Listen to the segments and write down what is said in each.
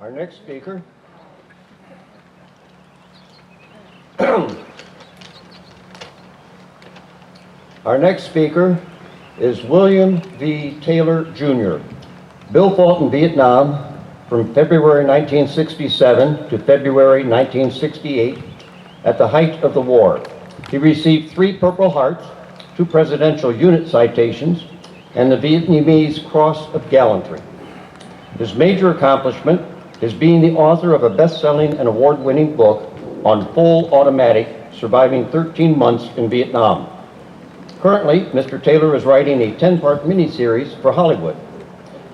Our next speaker Our next speaker is William V. Taylor, Jr. Bill fought in Vietnam from February 1967 to February 1968 at the height of the war. He received 3 Purple Hearts, 2 Presidential Unit Citations, and the Vietnamese Cross of Gallantry. His major accomplishment is being the author of a best-selling and award-winning book on full automatic, surviving 13 months in Vietnam. Currently, Mr. Taylor is writing a 10-part miniseries for Hollywood.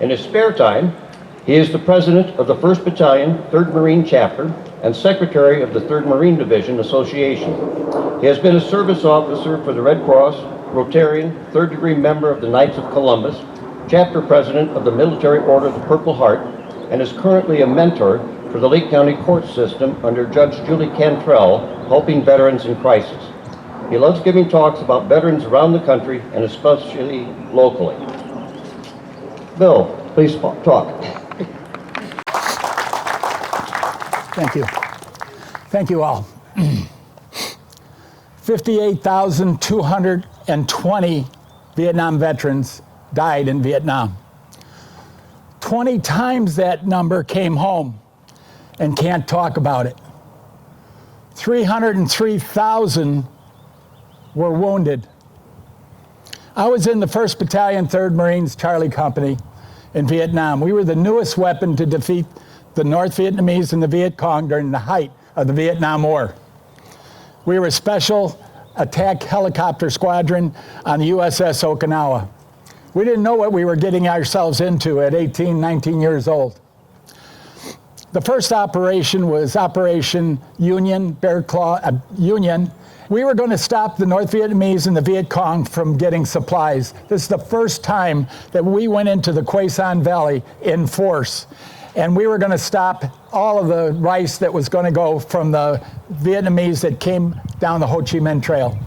In his spare time, he is the president of the 1st Battalion, 3rd Marine Chapter, and secretary of the 3rd Marine Division Association. He has been a service officer for the Red Cross, Rotarian, 3rd-degree member of the Knights of Columbus, chapter president of the Military Order of the Purple Heart, and is currently a mentor for the Lake County court system under Judge Julie Cantrell, helping veterans in crisis. He loves giving talks about veterans around the country and especially locally. Bill, please talk. Thank you. Thank you all. 58,220 Vietnam veterans died in Vietnam. 20 times that number came home and can't talk about it. 303,000 were wounded. I was in the 1st Battalion, 3rd Marines Charlie Company in Vietnam. We were the newest weapon to defeat the North Vietnamese and the Viet Cong during the height of the Vietnam War. We were a special attack helicopter squadron on the USS Okinawa. We didn't know what we were getting ourselves into at 18, 19 years old. The first operation was Operation Union, Bear Claw, Union. We were going to stop the North Vietnamese and the Viet Cong from getting supplies. This is the first time that we went into the Quay Son Valley in force. And we were going to stop all of the rice that was going to go from the Vietnamese that came down the Ho Chi Minh Trail.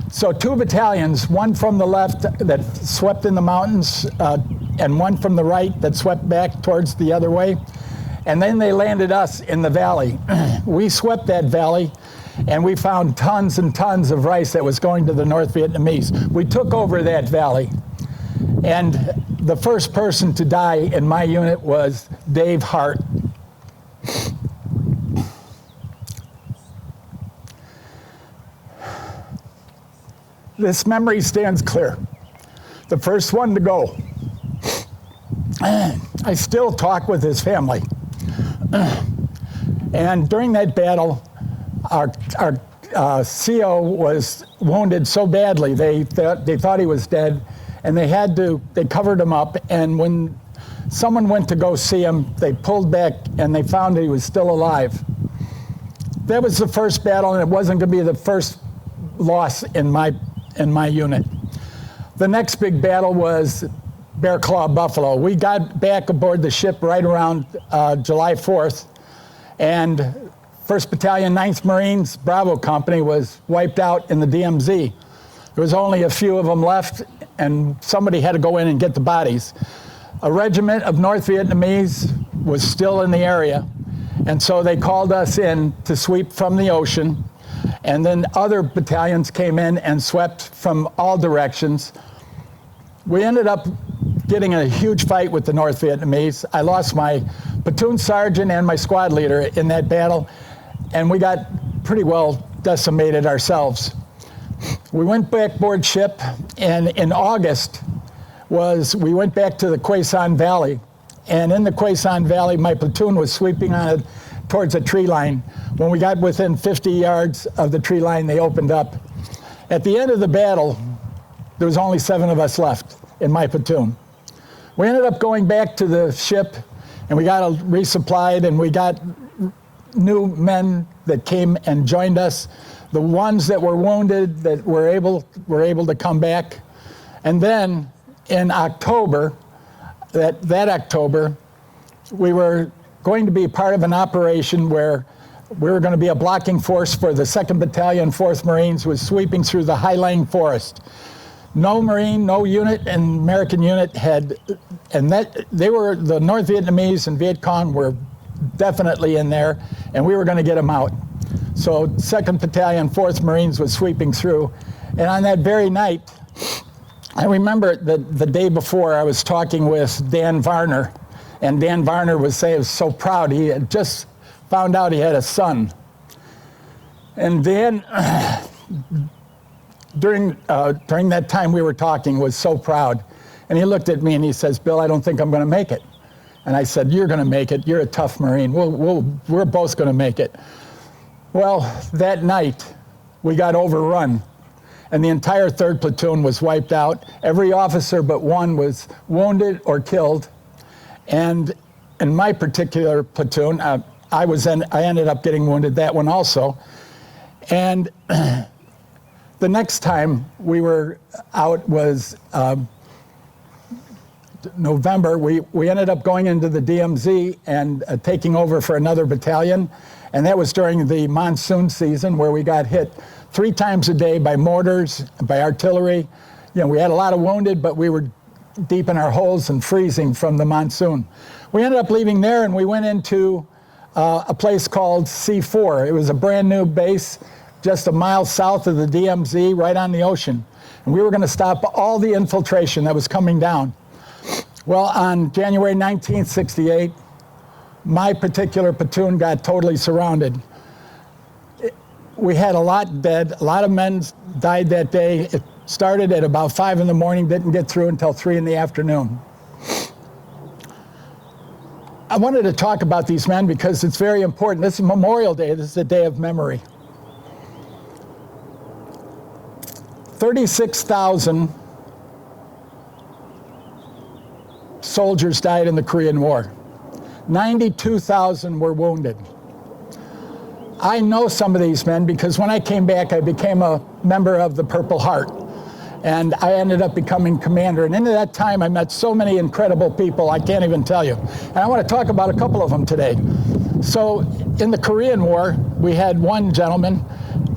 So 2 battalions, one from the left that swept in the mountains, and one from the right that swept back towards the other way. And then they landed us in the valley. We swept that valley, and we found tons and tons of rice that was going to the North Vietnamese. We took over that valley, and the first person to die in my unit was Dave Hart. This memory stands clear. The first one to go. I still talk with his family. And during that battle, our CO was wounded so badly, they thought he was dead, and they covered him up, and when someone went to go see him, they pulled back and they found he was still alive. That was the first battle, and it wasn't going to be the first loss in my unit. The next big battle was Bear Claw Buffalo. We got back aboard the ship right around July 4th, and 1st Battalion, 9th Marines, Bravo Company was wiped out in the DMZ. There was only a few of them left, and somebody had to go in and get the bodies. A regiment of North Vietnamese was still in the area, and so they called us in to sweep from the ocean, and then other battalions came in and swept from all directions. We ended up getting a huge fight with the North Vietnamese. I lost my platoon sergeant and my squad leader in that battle, and we got pretty well decimated ourselves. We went back board ship, and in August we went back to the Quay Son Valley, and in the Quay Son Valley, my platoon was sweeping on it towards a tree line. When we got within 50 yards of the tree line, they opened up. At the end of the battle, there was only 7 of us left in my platoon. We ended up going back to the ship, and we got resupplied, and we got new men that came and joined us. The ones that were wounded that were able to come back. And then in October, that October, we were going to be part of an operation where we were going to be a blocking force for the 2nd Battalion, 4th Marines, was sweeping through the high-lying forest. No Marine, no unit, and American unit had, and that they were, the North Vietnamese and Viet Cong were definitely in there, and we were going to get them out. So 2nd Battalion, 4th Marines was sweeping through, and on that very night, I remember the day before I was talking with Dan Varner, and Dan Varner was saying he was so proud. He had just found out he had a son. And Dan, during that time we were talking, was so proud. And he looked at me and he says, "Bill, I don't think I'm going to make it." And I said, "You're going to make it. You're a tough Marine. We're both going to make it." Well, that night, we got overrun, and the entire 3rd Platoon was wiped out. Every officer but one was wounded or killed. And in my particular platoon, I ended up getting wounded, that one also. And the next time we were out was November. We ended up going into the DMZ and taking over for another battalion. And that was during the monsoon season, where we got hit 3 times a day by mortars, by artillery. You know, we had a lot of wounded, but we were deep in our holes and freezing from the monsoon. We ended up leaving there, and we went into a place called C4. It was a brand new base just a mile south of the DMZ, right on the ocean. And we were going to stop all the infiltration that was coming down. Well, on January 19th, 68, my particular platoon got totally surrounded. We had a lot dead. A lot of men died that day. It started at about 5 in the morning, didn't get through until 3 in the afternoon. I wanted to talk about these men because it's very important. This is Memorial Day. This is a day of memory. 36,000 soldiers died in the Korean War. 92,000 were wounded. I know some of these men because when I came back, I became a member of the Purple Heart. And I ended up becoming commander. And in that time, I met so many incredible people, I can't even tell you. And I want to talk about a couple of them today. So in the Korean War, we had one gentleman,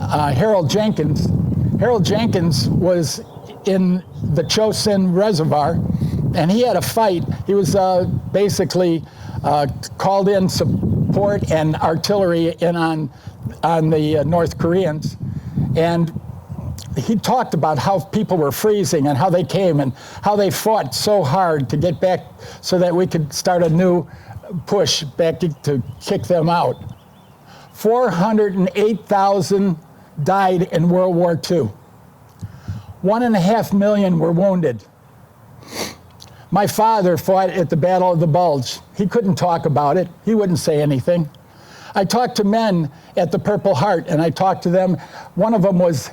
Harold Jenkins. Harold Jenkins was in the Chosin Reservoir, and he had a fight. He was basically called in support and artillery in on the North Koreans. And he talked about how people were freezing and how they came and how they fought so hard to get back so that we could start a new push back to kick them out. 408,000 died in World War II. 1.5 million were wounded. My father fought at the Battle of the Bulge. He couldn't talk about it. He wouldn't say anything. I talked to men at the Purple Heart, and I talked to them. One of them was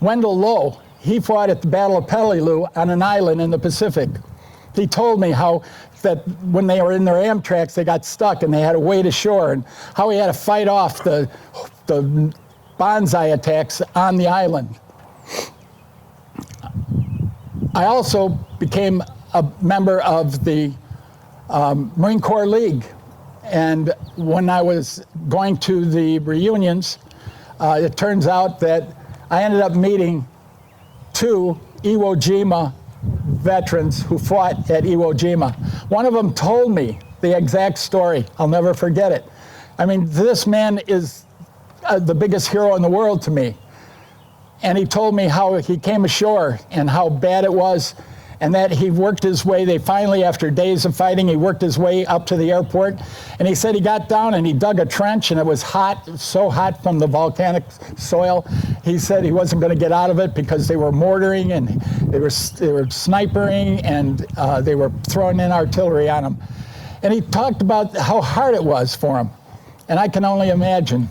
Wendell Lowe. He fought at the Battle of Peleliu on an island in the Pacific. He told me how that when they were in their Amtraks, they got stuck and they had to wade ashore, and how he had to fight off the bonsai attacks on the island. I also became a member of the Marine Corps League. And when I was going to the reunions, it turns out that I ended up meeting 2 Iwo Jima veterans who fought at Iwo Jima. One of them told me the exact story. I'll never forget it. I mean, this man is the biggest hero in the world to me. And he told me how he came ashore and how bad it was, and that he worked his way, they finally, after days of fighting, he worked his way up to the airport. And he said he got down and he dug a trench, and it was hot, so hot from the volcanic soil. He said he wasn't going to get out of it because they were mortaring and they were snipering, and they were throwing in artillery on him. And he talked about how hard it was for him. And I can only imagine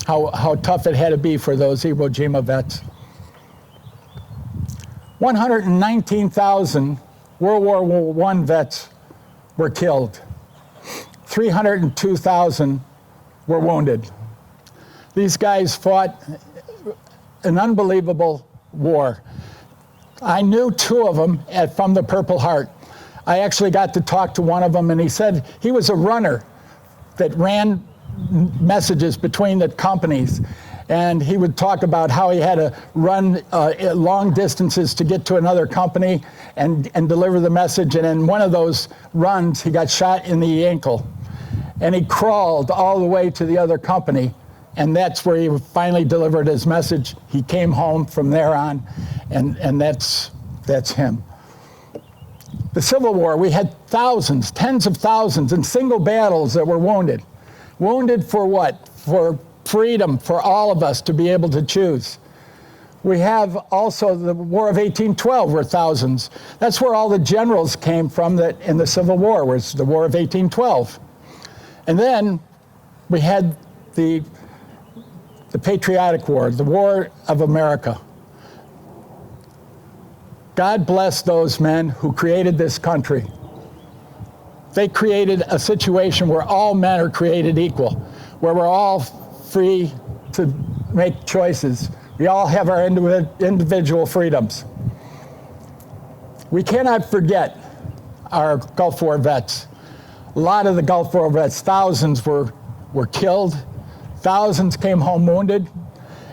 how tough it had to be for those Iwo Jima vets. 119,000 World War I vets were killed. 302,000 were wounded. These guys fought an unbelievable war. I knew 2 of them from the Purple Heart. I actually got to talk to one of them, and he said he was a runner that ran messages between the companies. And he would talk about how he had to run long distances to get to another company and deliver the message. And in one of those runs, he got shot in the ankle. and he crawled all the way to the other company, and that's where he finally delivered his message. He came home from there on, and that's him. The Civil War, we had thousands, tens of thousands in single battles that were wounded. Wounded for what? For freedom, for all of us to be able to choose. We have also the War of 1812, where thousands. That's where all the generals came from that in the Civil War, was the War of 1812. And then we had the Patriotic War, the War of America. God bless those men who created this country. They created a situation where all men are created equal, where we're all free to make choices. We all have our individual freedoms. We cannot forget our Gulf War vets. A lot of the Gulf War vets, thousands were killed, thousands came home wounded,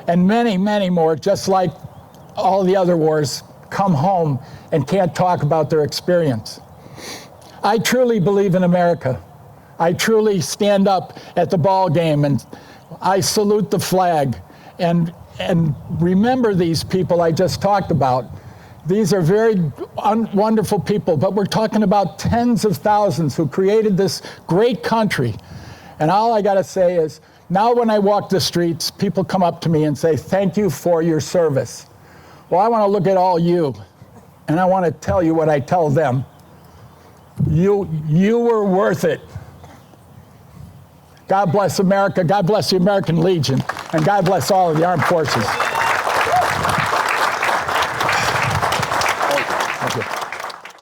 and many, many more, just like all the other wars, come home and can't talk about their experience. I truly believe in America. I truly stand up at the ball game and I salute the flag and remember these people I just talked about. These are very wonderful people, but we're talking about tens of thousands who created this great country. And all I gotta say is, now when I walk the streets, people come up to me and say, thank you for your service. Well, I want to look at all you, and I want to tell you what I tell them. You were worth it. God bless America, God bless the American Legion, and God bless all of the armed forces.